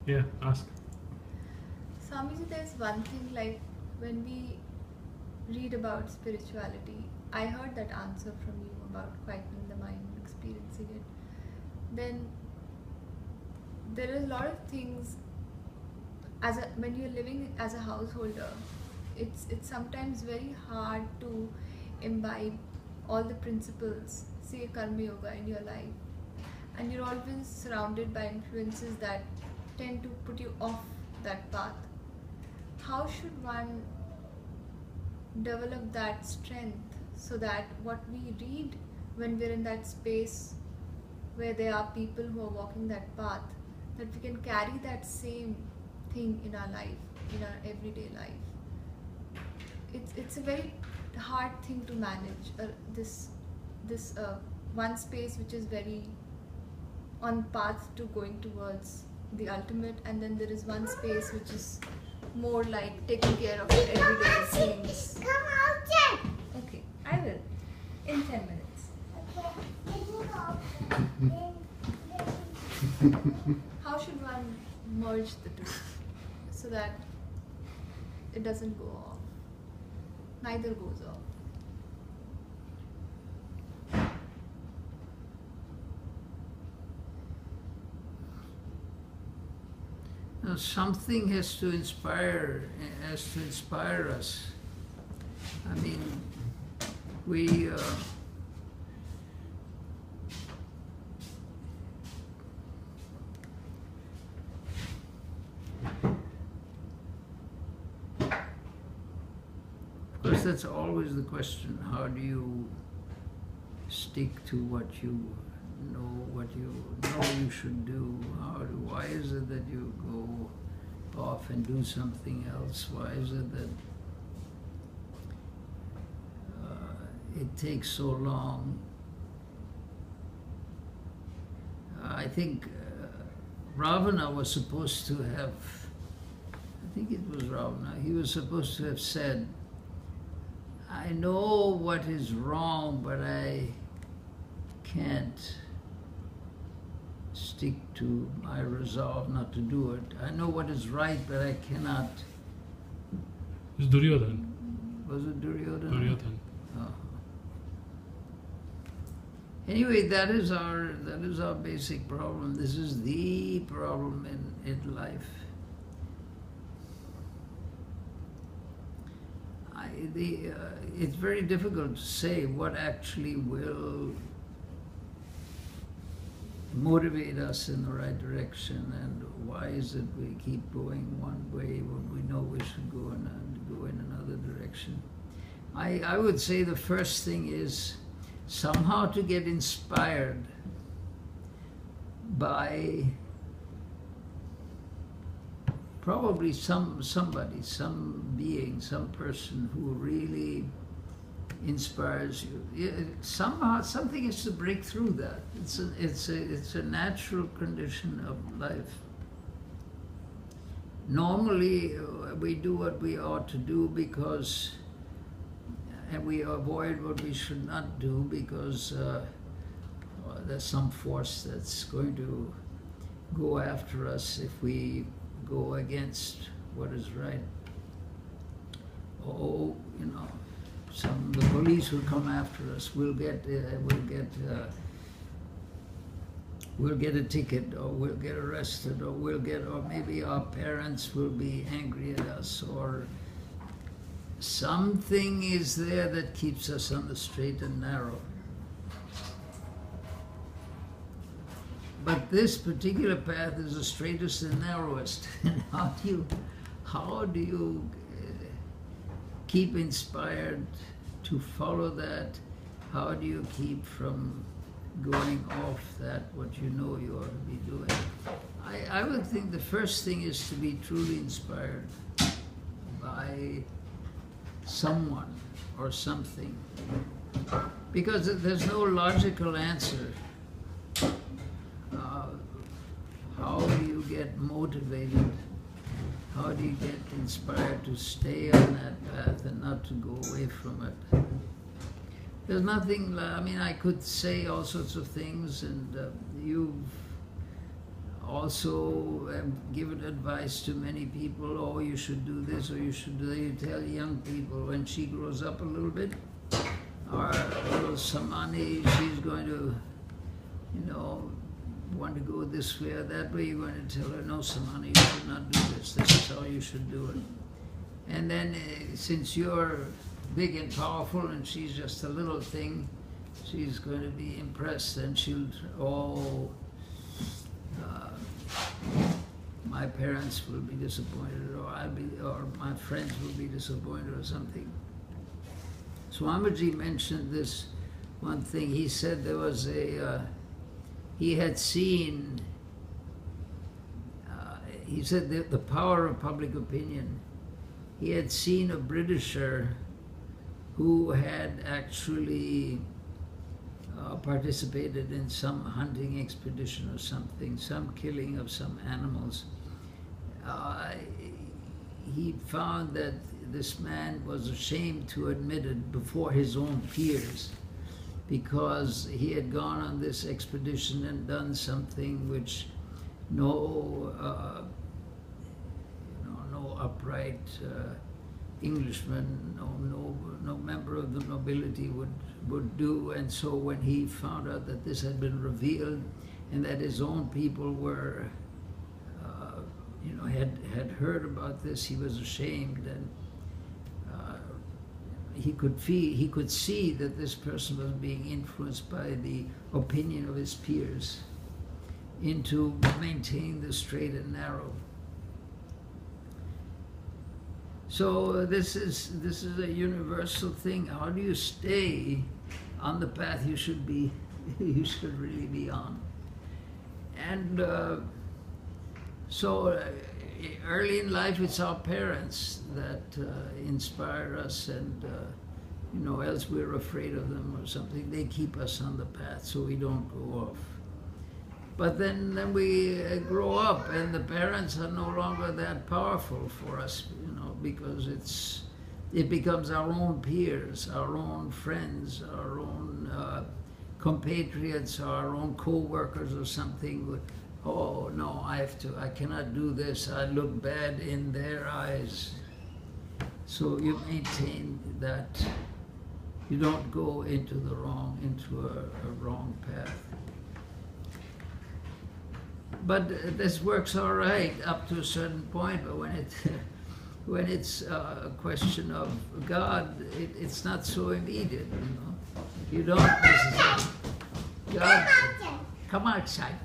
Yeah, ask. Swamiji, there's one thing, like when we read about spirituality, I heard that answer from you about quietening the mind, experiencing it. Then there are a lot of things when you're living as a householder, it's sometimes very hard to imbibe all the principles, say karma yoga, in your life, and you're always surrounded by influences that tend to put you off that path. How should one develop that strength so that what we read when we're in that space where there are people who are walking that path, that we can carry that same thing in our life, in our everyday life? It's a very hard thing to manage. This one space which is very on path to going towards the ultimate, and then there is one space which is more like taking care of your everyday things. Come outside. Okay, I will in 10 minutes. How should one merge the two so that it doesn't go off? Neither goes off. Now, something has to inspire us. I mean, we of course, that's always the question. How do you stick to what you know you should do? Why is it that you go off and do something else? Why is it that it takes so long? I think Ravana was supposed to have, I think it was Ravana, he was supposed to have said, I know what is wrong, but I can't stick to my resolve not to do it. I know what is right, but I cannot. It's Duryodhan. Was it Duryodhana? Duryodhan. Oh. Anyway, that is our basic problem. This is the problem in life. It's very difficult to say what actually will motivate us in the right direction, and why is it we keep going one way when we know we should go in another direction. I would say the first thing is somehow to get inspired by probably somebody, some being, some person who really inspires you. Somehow something has to break through that. It's a natural condition of life. Normally we do what we ought to do and we avoid what we should not do because there's some force that's going to go after us if we go against what is right. Oh, the police will come after us. We'll get a ticket, or we'll get arrested, or maybe our parents will be angry at us, or something is there that keeps us on the straight and narrow. But this particular path is the straightest and narrowest. And how do you keep inspired to follow that? How do you keep from going off that, what you know you ought to be doing? I would think the first thing is to be truly inspired by someone or something. Because there's no logical answer. How do you get motivated? How do you get inspired to stay on that path and not to go away from it? There's nothing, I mean, I could say all sorts of things, and you've also given advice to many people, oh, you should do this or you should do that. You tell young people when she grows up a little bit, or little Samani, she's going to, want to go this way or that way, you're going to tell her, no, Samani, you should not do this. This is how you should do it. And then since you're big and powerful and she's just a little thing, she's going to be impressed and she'll, my parents will be disappointed, or my friends will be disappointed or something. Swamiji mentioned this one thing. He said there was he had seen, he said the power of public opinion. He had seen a Britisher who had actually participated in some hunting expedition or something, some killing of some animals. He found that this man was ashamed to admit it before his own peers, because he had gone on this expedition and done something which no upright Englishman, no member of the nobility would do. And so when he found out that this had been revealed and that his own people were, had heard about this, he was ashamed, and he could see that this person was being influenced by the opinion of his peers into maintaining the straight and narrow. So this is a universal thing. How do you stay on the path you should really be on? And so early in life, it's our parents that inspire us, and else we're afraid of them or something. They keep us on the path so we don't go off. But then we grow up, and the parents are no longer that powerful for us, because it becomes our own peers, our own friends, our own compatriots, our own co-workers or something. Oh no, I cannot do this, I look bad in their eyes. So you maintain that you don't go into a wrong path. But this works all right up to a certain point, but when it's a question of God, it's not so immediate, You don't necessarily. God, come outside.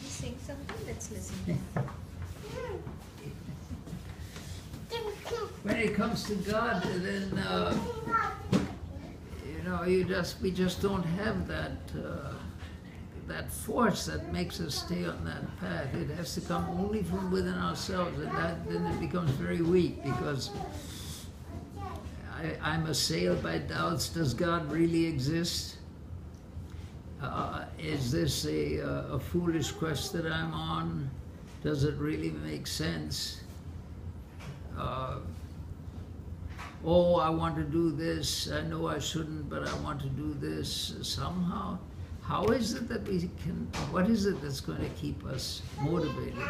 He's saying something, let's listen. When it comes to God, then we just don't have that force that makes us stay on that path. It has to come only from within ourselves, and then it becomes very weak, because I'm assailed by doubts. Does God really exist? Is this a foolish quest that I'm on? Does it really make sense? Oh, I want to do this. I know I shouldn't, but I want to do this somehow. How is it that we can, what is it that's going to keep us motivated?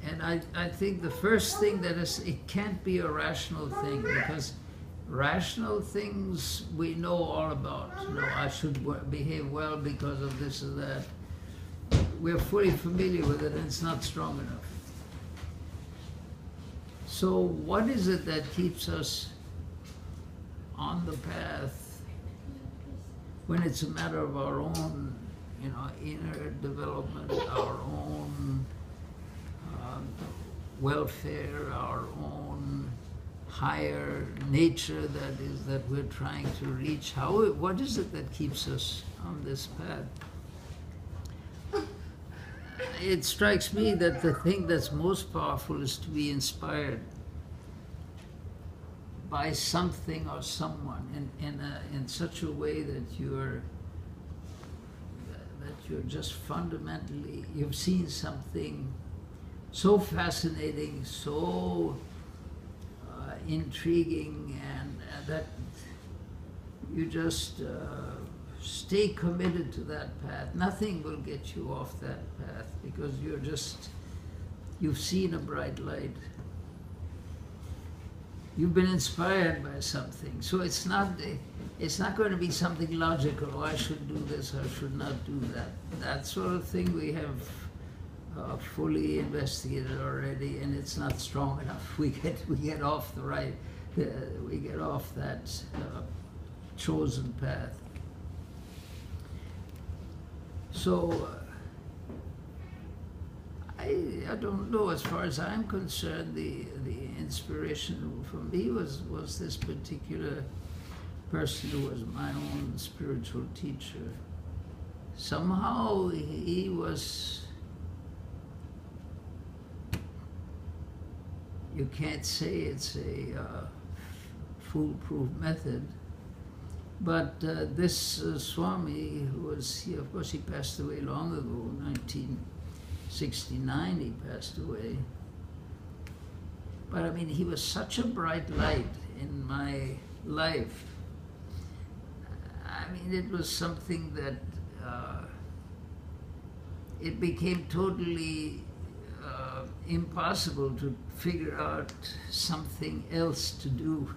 And I think the first thing it can't be a rational thing, because rational things we know all about. I should behave well because of this or that. We're fully familiar with it, and it's not strong enough. So what is it that keeps us on the path when it's a matter of our own, inner development, our own welfare, our own higher nature that we're trying to reach? What is it that keeps us on this path? It strikes me that the thing that's most powerful is to be inspired by something or someone in such a way that you're just fundamentally, you've seen something so fascinating, so intriguing, and that you just stay committed to that path. Nothing will get you off that path because you've seen a bright light. You've been inspired by something. So it's not going to be something logical. Oh, I should do this, I should not do that. That sort of thing we have fully investigated already, and it's not strong enough. We get off we get off that chosen path. So I don't know. As far as I'm concerned, the inspiration for me was this particular person who was my own spiritual teacher. Somehow he was. You can't say it's a foolproof method, but this Swami, of course he passed away long ago, 1969 he passed away. But I mean, he was such a bright light in my life. I mean, it was something that it became totally impossible to figure out something else to do.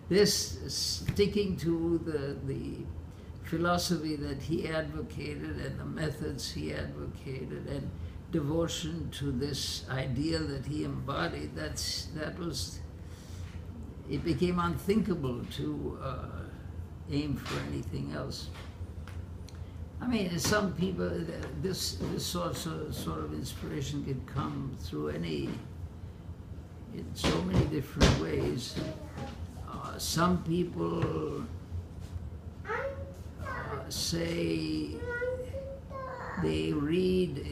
This sticking to the philosophy that he advocated and the methods he advocated and devotion to this ideal that he embodied, it became unthinkable to aim for anything else. I mean, some people, this sort of inspiration can come through in so many different ways. Some people say they read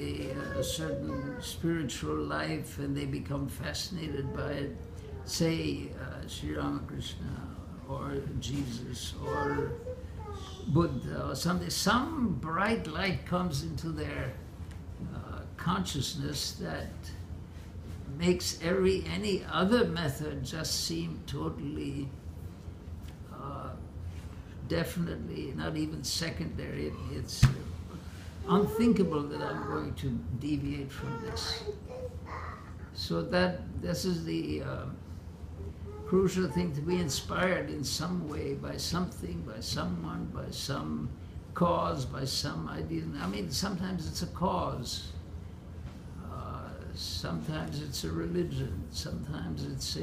a certain spiritual life and they become fascinated by it. Say Sri Ramakrishna or Jesus or Buddha or something. Some bright light comes into their consciousness that makes any other method just seem totally, definitely not even secondary. It's unthinkable that I'm going to deviate from this. So this is the crucial thing, to be inspired in some way by something, by someone, by some cause, by some idea. I mean, sometimes it's a cause. Sometimes it's a religion. Sometimes it's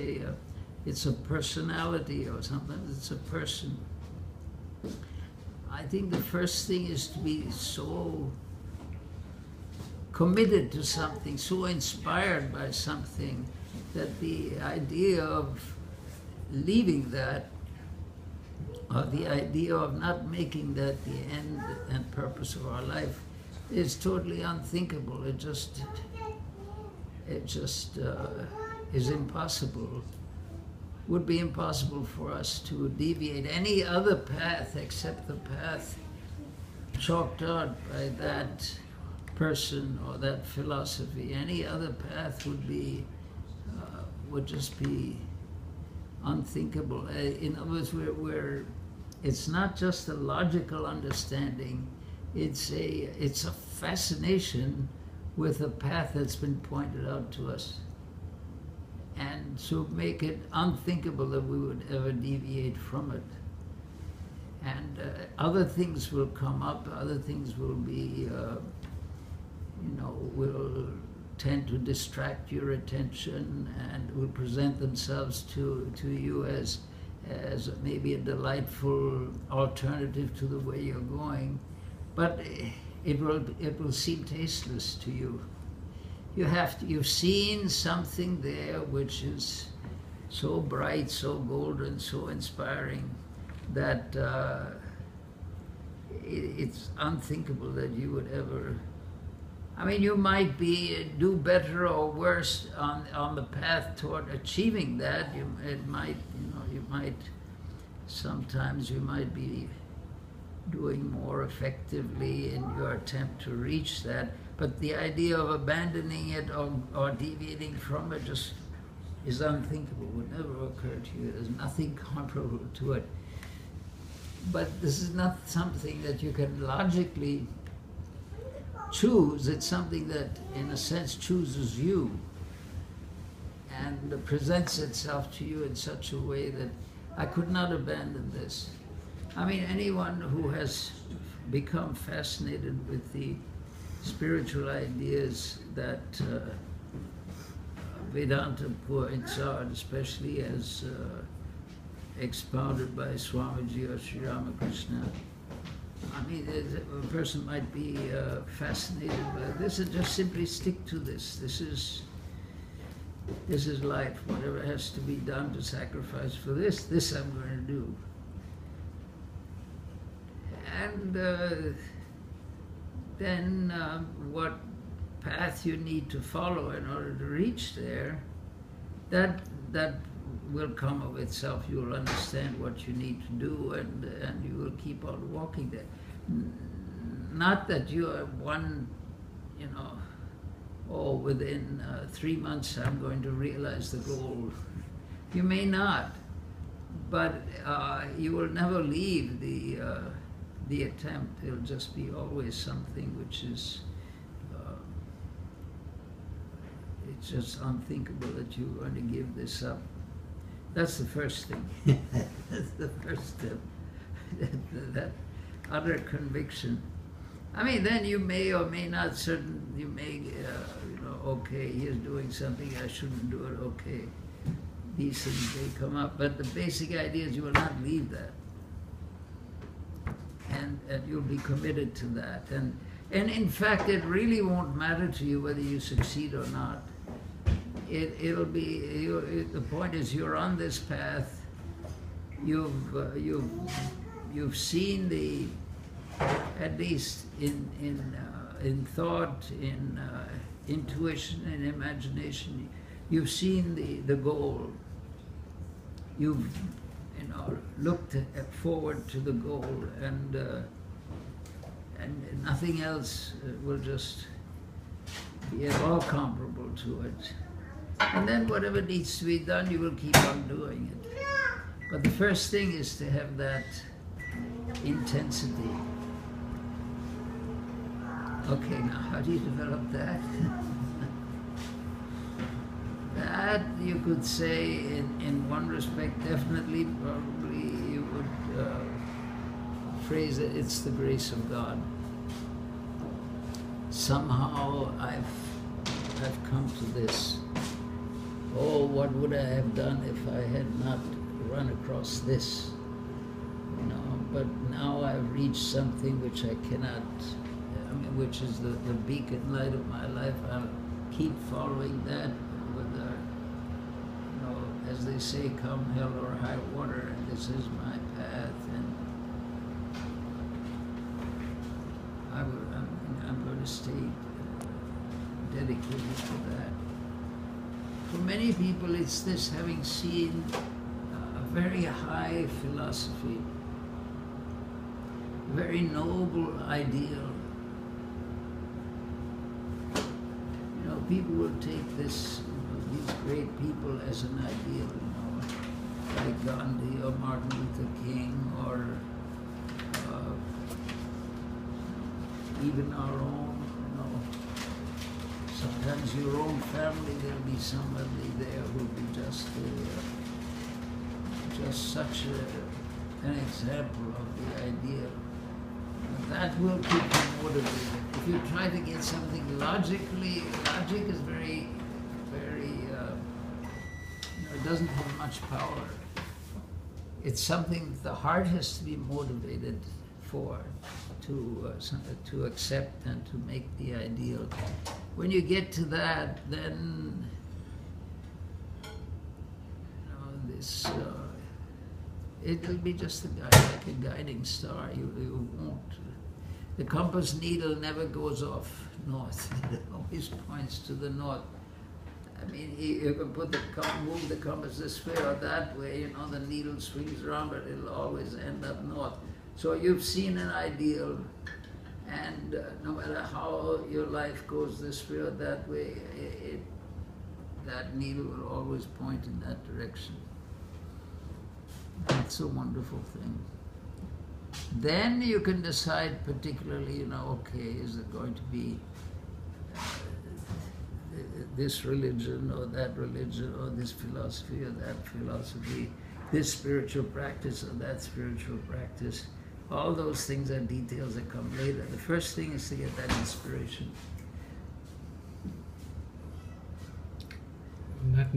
a personality, or sometimes it's a person. I think the first thing is to be so committed to something, so inspired by something, that the idea of leaving that, or the idea of not making that the end and purpose of our life, is totally unthinkable. It just is impossible. Would be impossible for us to deviate any other path except the path chalked out by that person or that philosophy. Any other path would just be unthinkable. In other words, it's not just a logical understanding. It's a fascination with a path that's been pointed out to us, and so make it unthinkable that we would ever deviate from it. And other things will come up. Other things will be, will tend to distract your attention and will present themselves to you as maybe a delightful alternative to the way you're going, but it will seem tasteless to you. You've seen something there which is so bright, so golden, so inspiring that it's unthinkable that you would ever. I mean, you might do better or worse on the path toward achieving that. Sometimes you might be doing more effectively in your attempt to reach that, but the idea of abandoning it or deviating from it just is unthinkable, would never occur to you. There's nothing comparable to it. But this is not something that you can logically choose. It's something that, in a sense, chooses you and presents itself to you in such a way that I could not abandon this. I mean, anyone who has become fascinated with the spiritual ideas that Vedanta points out, especially as expounded by Swamiji or Sri Ramakrishna. I mean, a person might be fascinated by this and just simply stick to this. This is life. Whatever has to be done to sacrifice for this I'm going to do. And then what path you need to follow in order to reach there, that will come of itself. You will understand what you need to do, and you will keep on walking there. Not that you are one, within 3 months I'm going to realize the goal. You may not, but you will never leave the attempt. It'll just be always something which is, it's just unthinkable that you're going to give this up. That's the first thing. That's the first step. that utter conviction. I mean, then you may or may not okay, he's doing something, I shouldn't do it, okay. These things may come up, but the basic idea is you will not leave that. And you'll be committed to that. And in fact, it really won't matter to you whether you succeed or not. It'll be, the point is you're on this path, you've seen the, at least in thought, in intuition, in imagination, you've seen the goal. You've looked forward to the goal, and nothing else will just be at all comparable to it. And then whatever needs to be done, you will keep on doing it. But the first thing is to have that intensity. Okay, now how do you develop that? That you could say, in one respect, definitely, probably you would phrase it, it's the grace of God. Somehow I've come to this. Oh, what would I have done if I had not run across this? But now I've reached something which I cannot, which is the beacon light of my life. I'll keep following that, whether, as they say, come hell or high water, and this is my path, and I'm going to stay dedicated to that. For many people, it's this, having seen a very high philosophy, very noble ideal. People will take this, these great people as an ideal, like Gandhi or Martin Luther King, or even our own, sometimes your own family, there'll be somebody there who'll be just such an example of the ideal. That will keep you motivated. If you try to get something logically, logic is very, very, it doesn't have much power. It's something the heart has to be motivated for, to accept and to make the ideal. When you get to that, then, this, it'll be just like a guiding star. You won't. The compass needle never goes off north. It always points to the north. I mean, you can move the compass this way or that way. The needle swings around, but it'll always end up north. So you've seen an ideal, and no matter how your life goes this way or that way, that needle will always point in that direction. That's a wonderful thing. Then you can decide particularly, okay, is it going to be this religion or that religion or this philosophy or that philosophy, this spiritual practice or that spiritual practice. All those things are details that come later. The first thing is to get that inspiration. And that